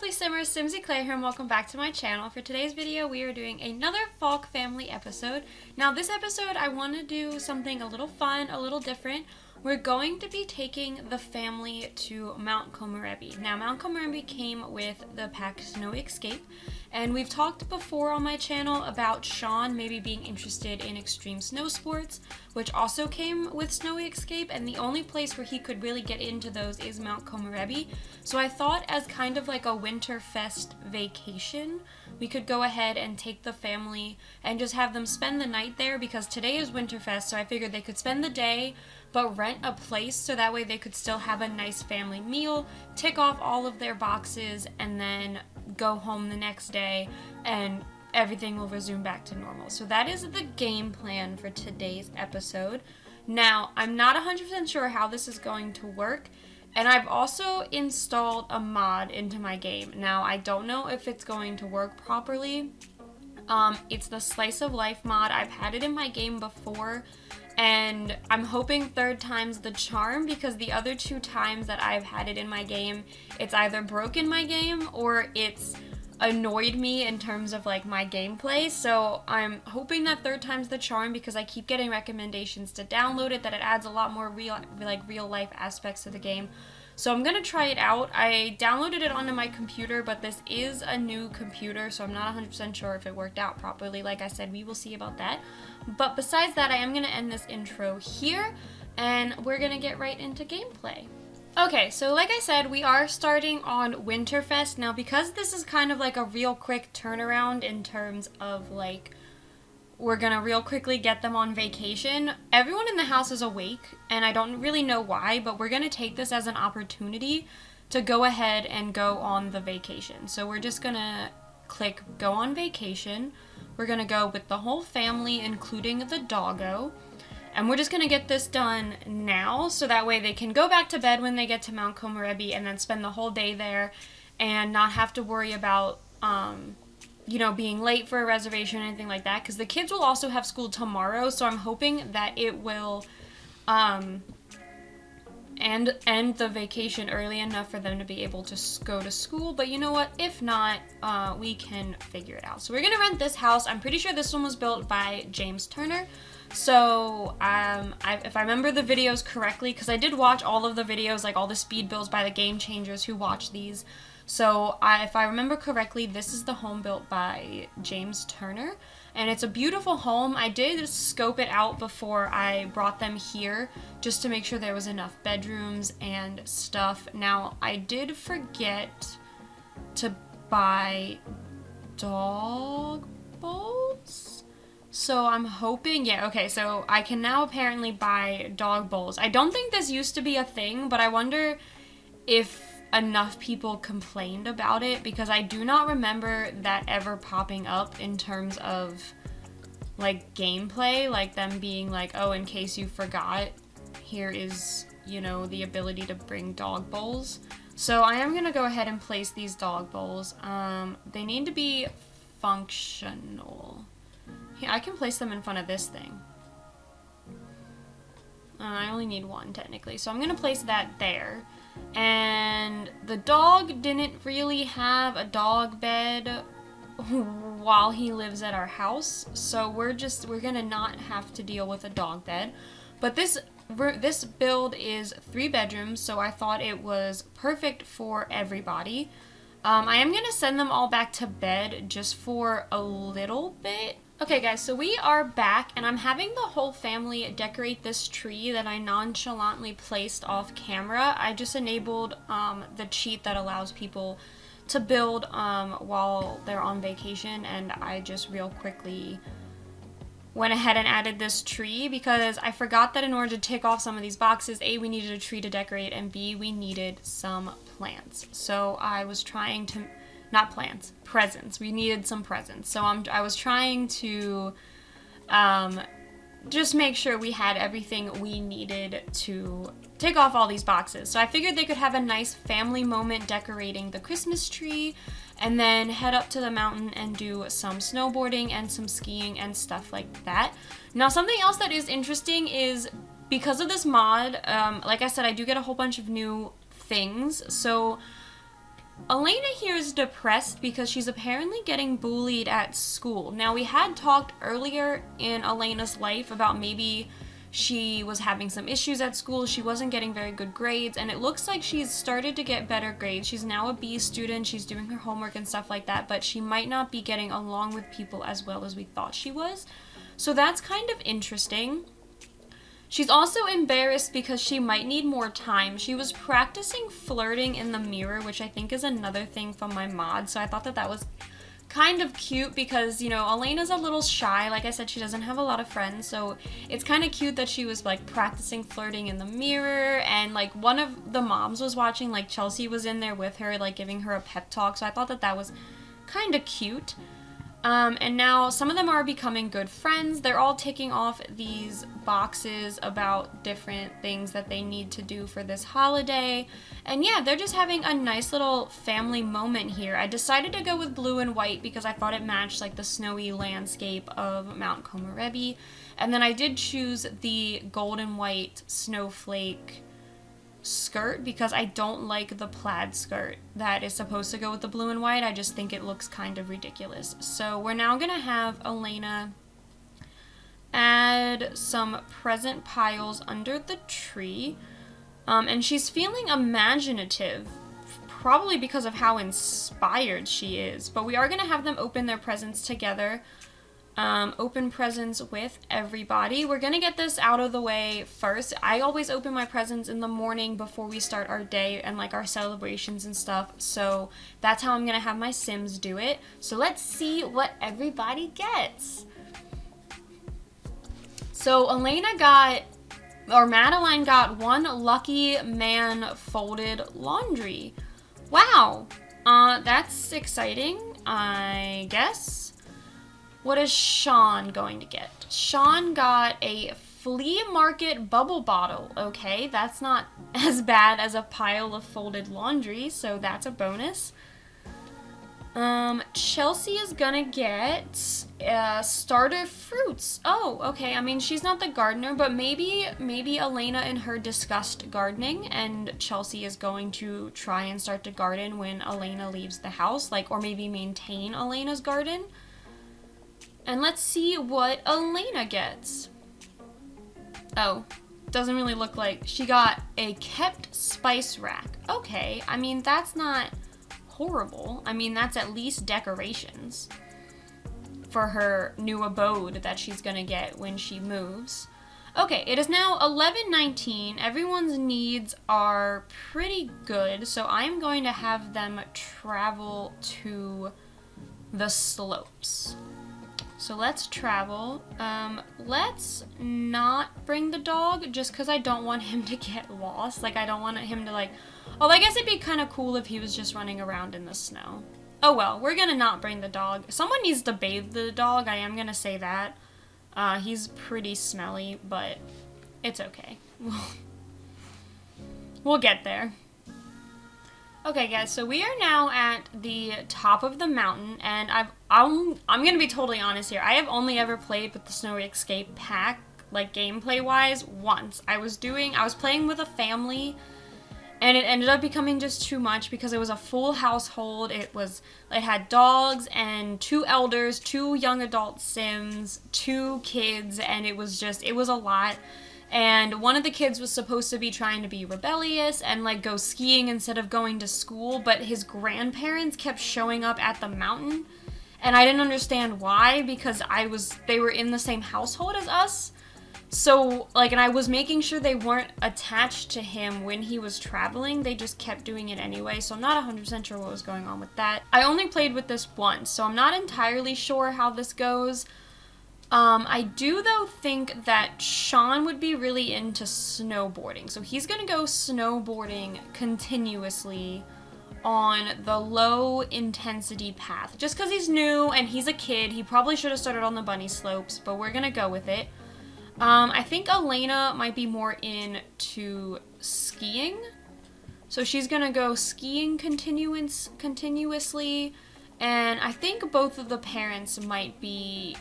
lovely simmers, SimsEclaire here and welcome back to my channel. For today's video we are doing another Faulk Family episode. Now this episode I want to do something a little fun, a little different. We're going to be taking the family to Mount Komorebi. Now Mount Komorebi came with the pack Snowy Escape, and we've talked before on my channel about Shaun maybe being interested in extreme snow sports, which also came with Snowy Escape, and the only place where he could really get into those is Mount Komorebi. So I thought as kind of like a Winterfest vacation, we could go ahead and take the family and just have them spend the night there, because today is Winterfest, so I figured they could spend the day but rent a place so that way they could still have a nice family meal, tick off all of their boxes, and then go home the next day and everything will resume back to normal. So that is the game plan for today's episode. Now, I'm not 100% sure how this is going to work, and I've also installed a mod into my game. Now, I don't know if it's going to work properly. It's the Slice of Life mod. I've had it in my game before, and I'm hoping third time's the charm, because the other two times that I've had it in my game, it's either broken my game or it's annoyed me in terms of like my gameplay. So I'm hoping that third time's the charm, because I keep getting recommendations to download it, that it adds a lot more real life aspects to the game. So I'm gonna try it out. I downloaded it onto my computer, but this is a new computer, so I'm not 100% sure if it worked out properly. Like I said, we will see about that. But besides that, I am gonna end this intro here, and we're gonna get right into gameplay. Okay, so like I said, we are starting on Winterfest. Now, because this is kind of like a real quick turnaround in terms of like, we're gonna real quickly get them on vacation, everyone in the house is awake, and I don't really know why, but we're gonna take this as an opportunity to go ahead and go on the vacation. So we're just gonna click go on vacation. We're gonna go with the whole family, including the doggo. And we're just going to get this done now, so that way they can go back to bed when they get to Mount Komorebi and then spend the whole day there and not have to worry about, you know, being late for a reservation or anything like that, because the kids will also have school tomorrow, so I'm hoping that it will end the vacation early enough for them to be able to go to school. But you know what, if not, we can figure it out. So we're going to rent this house. I'm pretty sure this one was built by James Turner. So, if I remember the videos correctly, because I did watch all of the videos, like all the speed builds by the Game Changers who watch these. So, if I remember correctly, this is the home built by James Turner. And it's a beautiful home. I did scope it out before I brought them here, just to make sure there was enough bedrooms and stuff. Now, I did forget to buy dog bowls. So I'm hoping, yeah, okay, so I can now apparently buy dog bowls. I don't think this used to be a thing, but I wonder if enough people complained about it, because I do not remember that ever popping up in terms of, like, gameplay, like them being like, oh, in case you forgot, here is, you know, the ability to bring dog bowls. So I am gonna go ahead and place these dog bowls. They need to be functional. Yeah, I can place them in front of this thing. I only need one, technically. So I'm going to place that there. And the dog didn't really have a dog bed while he lives at our house. So we're going to not have to deal with a dog bed. But this build is 3 bedrooms, so I thought it was perfect for everybody. I am going to send them all back to bed just for a little bit. Okay guys, so we are back, and I'm having the whole family decorate this tree that I nonchalantly placed off camera. I just enabled the cheat that allows people to build while they're on vacation, and I just real quickly went ahead and added this tree because I forgot that in order to tick off some of these boxes, A, we needed a tree to decorate, and B, we needed some plants. So I was trying to... not plants, presents. We needed some presents. So I was trying to just make sure we had everything we needed to take off all these boxes. So I figured they could have a nice family moment decorating the Christmas tree, and then head up to the mountain and do some snowboarding and some skiing and stuff like that. Now, something else that is interesting is, because of this mod, like I said, I do get a whole bunch of new things. So Elena here is depressed because she's apparently getting bullied at school. Now, we had talked earlier in Elena's life about maybe she was having some issues at school, she wasn't getting very good grades, and it looks like she's started to get better grades. She's now a B student, she's doing her homework and stuff like that, but she might not be getting along with people as well as we thought she was. So that's kind of interesting. She's also embarrassed because she might need more time. She was practicing flirting in the mirror, which I think is another thing from my mod, so I thought that that was kind of cute because, you know, Elena's a little shy. Like I said, she doesn't have a lot of friends, so it's kind of cute that she was, like, practicing flirting in the mirror, and, like, one of the moms was watching, like, Chelsea was in there with her, like, giving her a pep talk, so I thought that that was kind of cute. And now some of them are becoming good friends. They're all ticking off these boxes about different things that they need to do for this holiday. And yeah, they're just having a nice little family moment here. I decided to go with blue and white because I thought it matched like the snowy landscape of Mount Komorebi. And then I did choose the gold and white snowflake skirt because I don't like the plaid skirt that is supposed to go with the blue and white. I just think it looks kind of ridiculous. So we're now gonna have Elena add some present piles under the tree, and she's feeling imaginative, probably because of how inspired she is. But we are gonna have them open their presents together. Open presents with everybody. We're gonna get this out of the way first. I always open my presents in the morning before we start our day and like our celebrations and stuff, so that's how I'm gonna have my Sims do it. So let's see what everybody gets. So Elena got, or Madeline got, one Lucky Man folded laundry. Wow, that's exciting, I guess. What is Shaun going to get? Shaun got a flea market bubble bottle. Okay, that's not as bad as a pile of folded laundry, so that's a bonus. Chelsea is gonna get starter fruits. Oh, okay. I mean, she's not the gardener, but maybe Elena and her discussed gardening, and Chelsea is going to try and start to garden when Elena leaves the house, like, or maybe maintain Elena's garden. And let's see what Elena gets. Oh, doesn't really look like. She got a kept spice rack. Okay, I mean, that's not horrible. I mean, that's at least decorations for her new abode that she's gonna get when she moves. Okay, it is now 11:19. Everyone's needs are pretty good, so I'm going to have them travel to the slopes. So let's travel. Let's not bring the dog just because I don't want him to get lost. Like, I don't want him to, like... Oh, I guess it'd be kind of cool if he was just running around in the snow. Oh well, we're gonna not bring the dog. Someone needs to bathe the dog, I am gonna say that. He's pretty smelly, but it's okay. We'll get there. Okay guys, so we are now at the top of the mountain, and I'm gonna be totally honest here. I have only ever played with the Snowy Escape pack, like gameplay wise, once. I was playing with a family, and it ended up becoming just too much because it was a full household. It had dogs and 2 elders, 2 young adult Sims, 2 kids, and it was a lot. And one of the kids was supposed to be trying to be rebellious and like go skiing instead of going to school, but his grandparents kept showing up at the mountain, and I didn't understand why, because they were in the same household as us. So like, and I was making sure they weren't attached to him when he was traveling. They just kept doing it anyway, so I'm not 100% sure what was going on with that. I only played with this once, so I'm not entirely sure how this goes. I do, though, think that Shaun would be really into snowboarding. So he's going to go snowboarding continuously on the low-intensity path. Just because he's new and he's a kid, he probably should have started on the bunny slopes, but we're going to go with it. I think Elena might be more into skiing. So she's going to go skiing continuously. And I think both of the parents might be...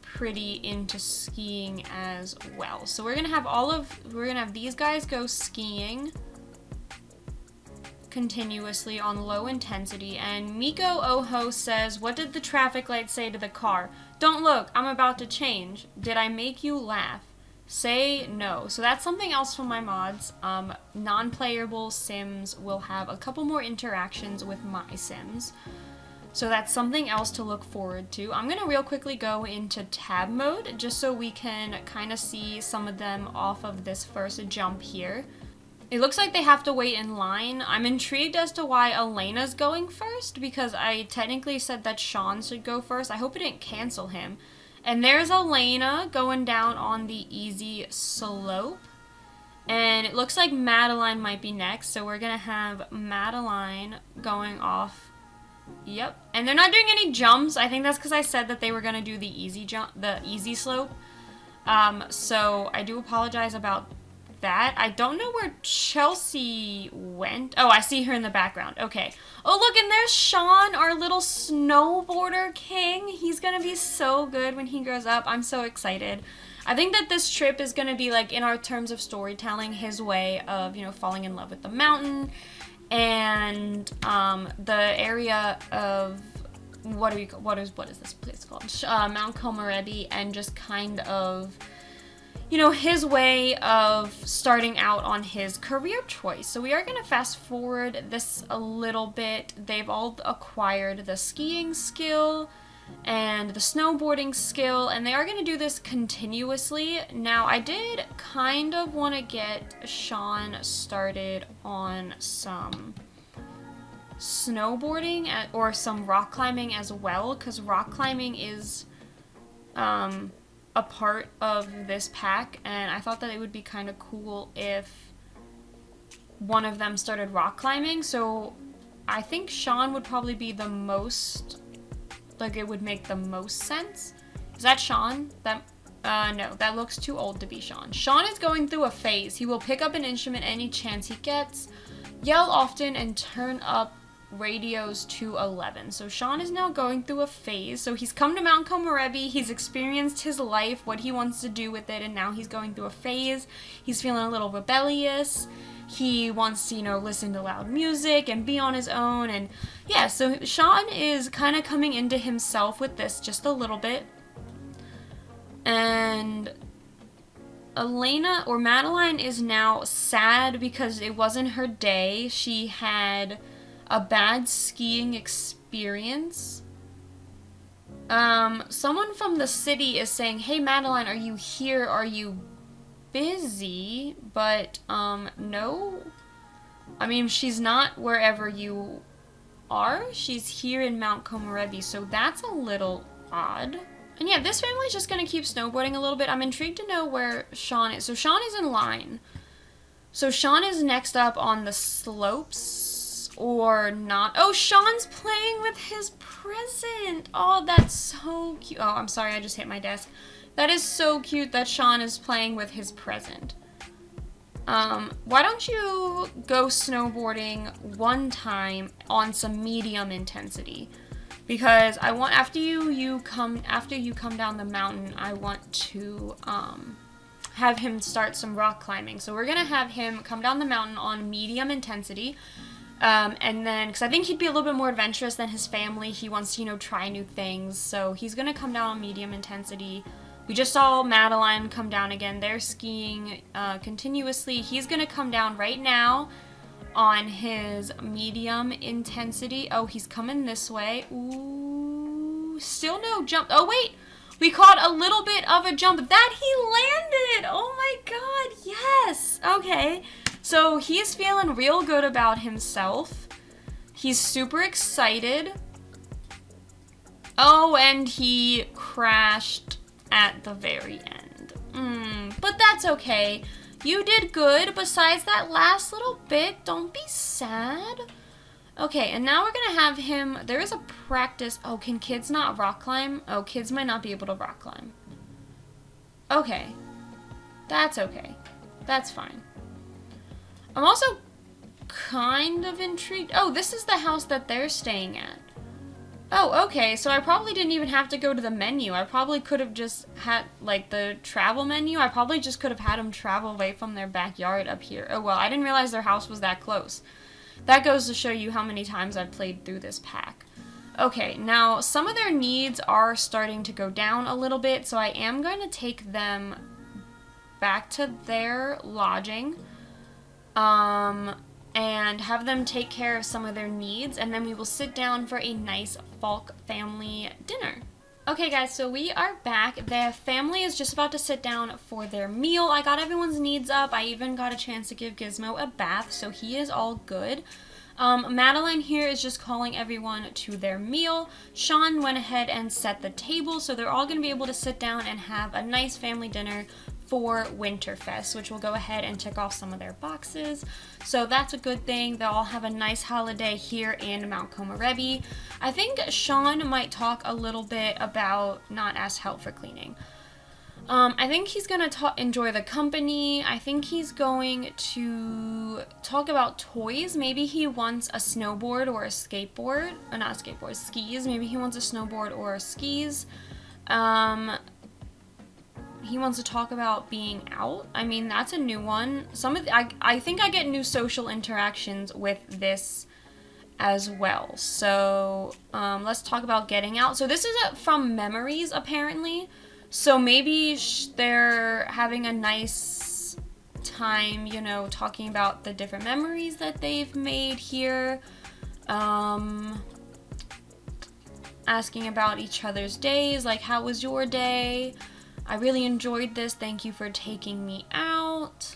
pretty into skiing as well. So we're gonna have these guys go skiing. continuously on low intensity. And Miko Oho says, what did the traffic light say to the car? Don't look, I'm about to change. Did I make you laugh? Say no. So that's something else from my mods. Non-playable Sims will have a couple more interactions with my Sims. So that's something else to look forward to. I'm going to real quickly go into tab mode just so we can kind of see some of them off of this first jump here. It looks like they have to wait in line. I'm intrigued as to why Elena's going first because I technically said that Shaun should go first. I hope it didn't cancel him. And there's Elena going down on the easy slope. And it looks like Madeline might be next. So we're going to have Madeline going off. Yep. And they're not doing any jumps. I think that's because I said that they were going to do the easy jump, the easy slope. So I do apologize about that. I don't know where Chelsea went. Oh, I see her in the background. Okay. Oh, look, and there's Shaun, our little snowboarder king. He's gonna be so good when he grows up. I'm so excited. I think that this trip is gonna be, like, in our terms of storytelling, his way of, you know, falling in love with the mountain and the area of what is this place called? Mount Komorebi, and just kind of, you know, his way of starting out on his career choice. So we are going to fast forward this a little bit. They've all acquired the skiing skill and the snowboarding skill, and they are going to do this continuously. Now, I did kind of want to get Shaun started on some snowboarding or some rock climbing as well, because rock climbing is a part of this pack, and I thought that it would be kind of cool if one of them started rock climbing. So I think Shaun would probably be the most, like, it would make the most sense. Is that Shaun? That no, that looks too old to be Shaun. Shaun is going through a phase. He will pick up an instrument any chance he gets, yell often, and turn up radios to 11. So Shaun is now going through a phase. So he's come to Mount Komorebi, he's experienced his life, what he wants to do with it, and now he's going through a phase. He's feeling a little rebellious. He wants to, you know, listen to loud music and be on his own. And yeah, so Shaun is kind of coming into himself with this just a little bit. And Elena, or Madeline, is now sad because it wasn't her day. She had a bad skiing experience. Someone from the city is saying, hey Madeline, are you here? Are you busy? But, no. I mean, she's not wherever you are. She's here in Mount Komorebi, so that's a little odd. And yeah, this family's just gonna keep snowboarding a little bit. I'm intrigued to know where Shaun is. So Shaun is in line. So Shaun is next up on the slopes. Or not. Oh, Shaun's playing with his present. Oh, that's so cute. Oh, I'm sorry, I just hit my desk. That is so cute that Shaun is playing with his present. Why don't you go snowboarding one time on some medium intensity? Because I want, after you come down the mountain, I want to have him start some rock climbing. So we're gonna have him come down the mountain on medium intensity. And then, because I think he'd be a little bit more adventurous than his family. He wants to, you know, try new things. So he's going to come down on medium intensity. We just saw Madeline come down again. They're skiing continuously. He's going to come down right now on his medium intensity. Oh, he's coming this way. Ooh, still no jump. Oh, wait. We caught a little bit of a jump. That he landed. Oh, my God. Yes. Okay. So he's feeling real good about himself. He's super excited. Oh, and he crashed at the very end. But that's okay. You did good. Besides that last little bit, don't be sad. Okay, and now we're going to have him. There is a practice. Oh, can kids not rock climb? Oh, kids might not be able to rock climb. Okay. That's okay. That's fine. I'm also kind of intrigued. Oh, this is the house that they're staying at. Oh, okay, so I probably didn't even have to go to the menu. I probably could have just had, like, the travel menu. I probably just could have had them travel away from their backyard up here. Oh, well, I didn't realize their house was that close. that goes to show you how many times I've played through this pack. Okay, now some of their needs are starting to go down a little bit, so I am going to take them back to their lodging, and have them take care of some of their needs, and then we will sit down for a nice Faulk family dinner. Okay guys, so we are back. The family is just about to sit down for their meal. I got everyone's needs up. I even got a chance to give Gizmo a bath, so he is all good. Madeline here is just calling everyone to their meal. Shaun went ahead and set the table, so they're all going to be able to sit down and have a nice family dinner for Winterfest, which will go ahead and check off some of their boxes. So that's a good thing. They'll all have a nice holiday here in Mount Komorebi. I think Shaun might talk a little bit about not ask help for cleaning. I think he's going to enjoy the company. I think he's going to talk about toys. Maybe he wants a snowboard or a skateboard. Or not a skateboard, skis. Maybe he wants a snowboard or a skis. He wants to talk about being out. I mean, that's a new one. I think I get new social interactions with this as well. So let's talk about getting out. So this is from memories, apparently. So maybe they're having a nice time, you know, talking about the different memories that they've made here. Asking about each other's days, like, how was your day? I really enjoyed this. Thank you for taking me out.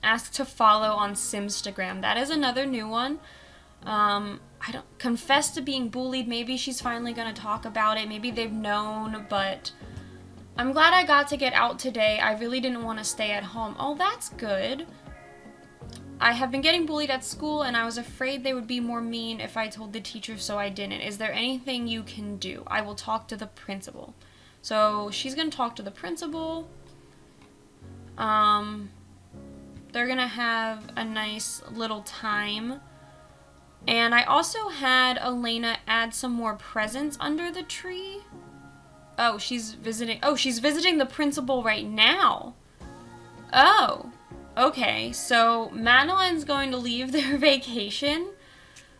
Ask to follow on SimsEclaire. That is another new one. I don't confess to being bullied. Maybe she's finally gonna talk about it. Maybe they've known, but I'm glad I got to get out today. I really didn't want to stay at home. Oh, that's good. I have been getting bullied at school, and I was afraid they would be more mean if I told the teacher, so I didn't. Is there anything you can do? I will talk to the principal. So she's gonna talk to the principal. They're gonna have a nice little time. And I also had Elena add some more presents under the tree. Oh, she's visiting the principal right now. Oh, okay. So Madeline's going to leave their vacation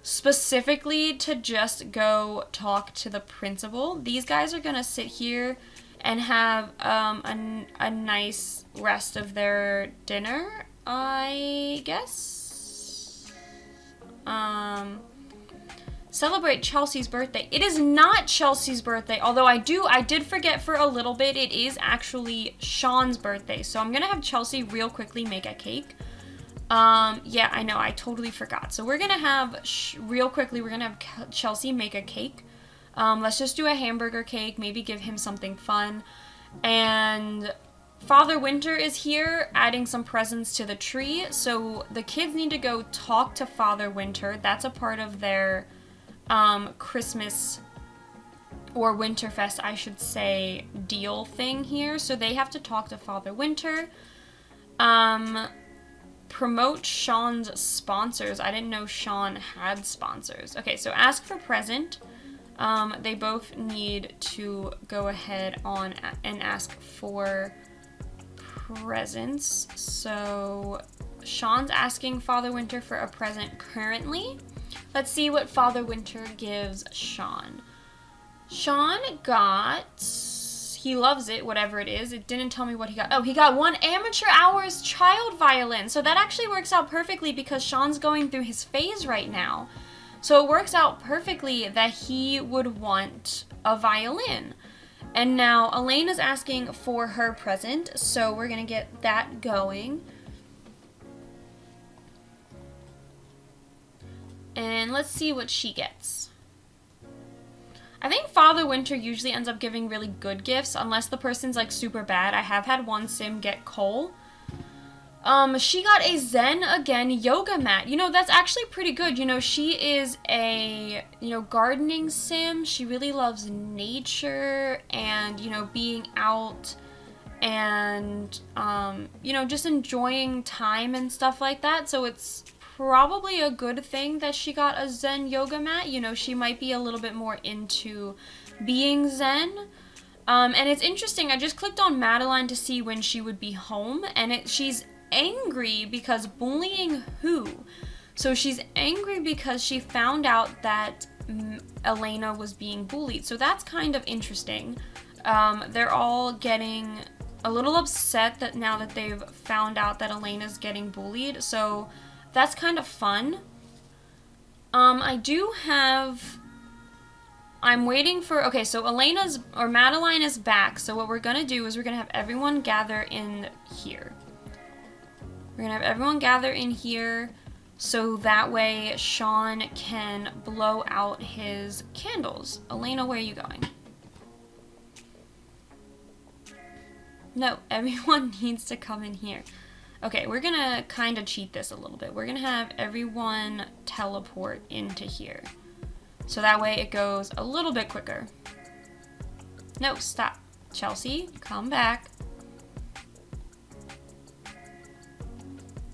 specifically to just go talk to the principal. These guys are gonna sit here and have a nice rest of their dinner, I guess. Celebrate Chelsea's birthday. It is not Chelsea's birthday, although I did forget for a little bit. It is actually Shaun's birthday, so I'm gonna have Chelsea real quickly make a cake. Yeah, I know, I totally forgot. So we're gonna have, real quickly, we're gonna have Chelsea make a cake. Let's just do a hamburger cake, maybe give him something fun. And Father Winter is here, adding some presents to the tree. So the kids need to go talk to Father Winter. That's a part of their Christmas, or Winterfest, I should say, deal thing here. So they have to talk to Father Winter. Promote Shaun's sponsors. I didn't know Shaun had sponsors. Okay, so ask for present. They both need to go ahead on and ask for presents. So Shaun's asking Father Winter for a present currently. Let's see what Father Winter gives Shaun. Shaun got, he loves it, whatever it is. It didn't tell me what he got. Oh, he got 1 amateur hours child violin. So that actually works out perfectly because Shaun's going through his phase right now. So it works out perfectly that he would want a violin. And now Elaine is asking for her present, so we're gonna get that going. And let's see what she gets. I think Father Winter usually ends up giving really good gifts, unless the person's like super bad. I have had one sim get coal. She got a Zen again yoga mat. You know, that's actually pretty good. You know, she is a, you know, gardening sim. She really loves nature and, you know, being out and, you know, just enjoying time and stuff like that. So it's probably a good thing that she got a Zen yoga mat. You know, she might be a little bit more into being Zen. And it's interesting. I just clicked on Madeline to see when she would be home, and she's angry because bullying who? So she's angry because she found out that Elena was being bullied. So that's kind of interesting. They're all getting a little upset that now that they've found out that Elena's getting bullied. So that's kind of fun. I'm waiting for, okay, so Madeline is back. So what we're gonna do is we're gonna have everyone gather in here. We're gonna have everyone gather in here so that way Shaun can blow out his candles. Elena, where are you going? No, everyone needs to come in here. Okay, we're gonna kind of cheat this a little bit. We're gonna have everyone teleport into here. So that way it goes a little bit quicker. No, stop. Chelsea, come back.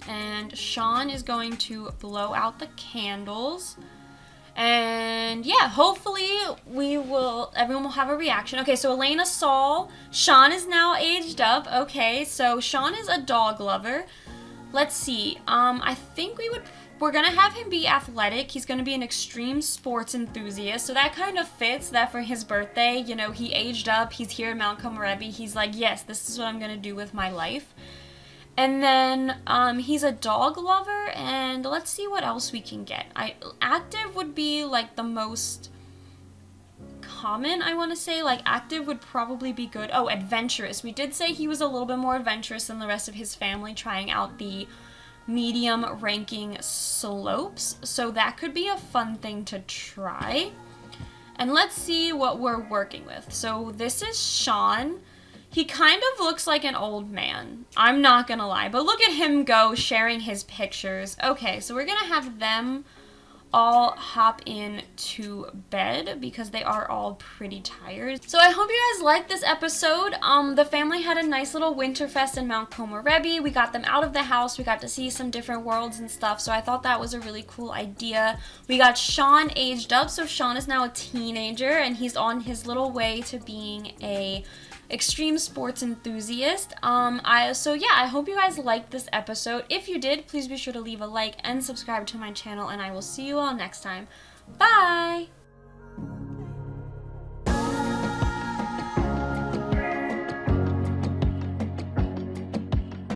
And Shaun is going to blow out the candles. And yeah, hopefully everyone will have a reaction. Okay, so Elena saw, Shaun is now aged up. Okay, so Shaun is a dog lover. Let's see, I think we're gonna have him be athletic. He's gonna be an extreme sports enthusiast. So that kind of fits that for his birthday, you know, he aged up, he's here in Mount Komorebi. He's like, yes, this is what I'm gonna do with my life. And then he's a dog lover, and let's see what else we can get. Active would be like the most common, I want to say. Like active would probably be good. Oh, adventurous. We did say he was a little bit more adventurous than the rest of his family, trying out the medium ranking slopes. So that could be a fun thing to try. And let's see what we're working with. So this is Shaun. He kind of looks like an old man. I'm not gonna lie, but look at him go sharing his pictures. Okay, so we're gonna have them all hop in to bed because they are all pretty tired. So I hope you guys liked this episode. The family had a nice little Winterfest in Mount Komorebi. We got them out of the house. We got to see some different worlds and stuff. So I thought that was a really cool idea. We got Shaun aged up. So Shaun is now a teenager and he's on his little way to being a extreme sports enthusiast. So yeah, I hope you guys liked this episode. If you did, please be sure to leave a like and subscribe to my channel, and I will see you all next time. Bye!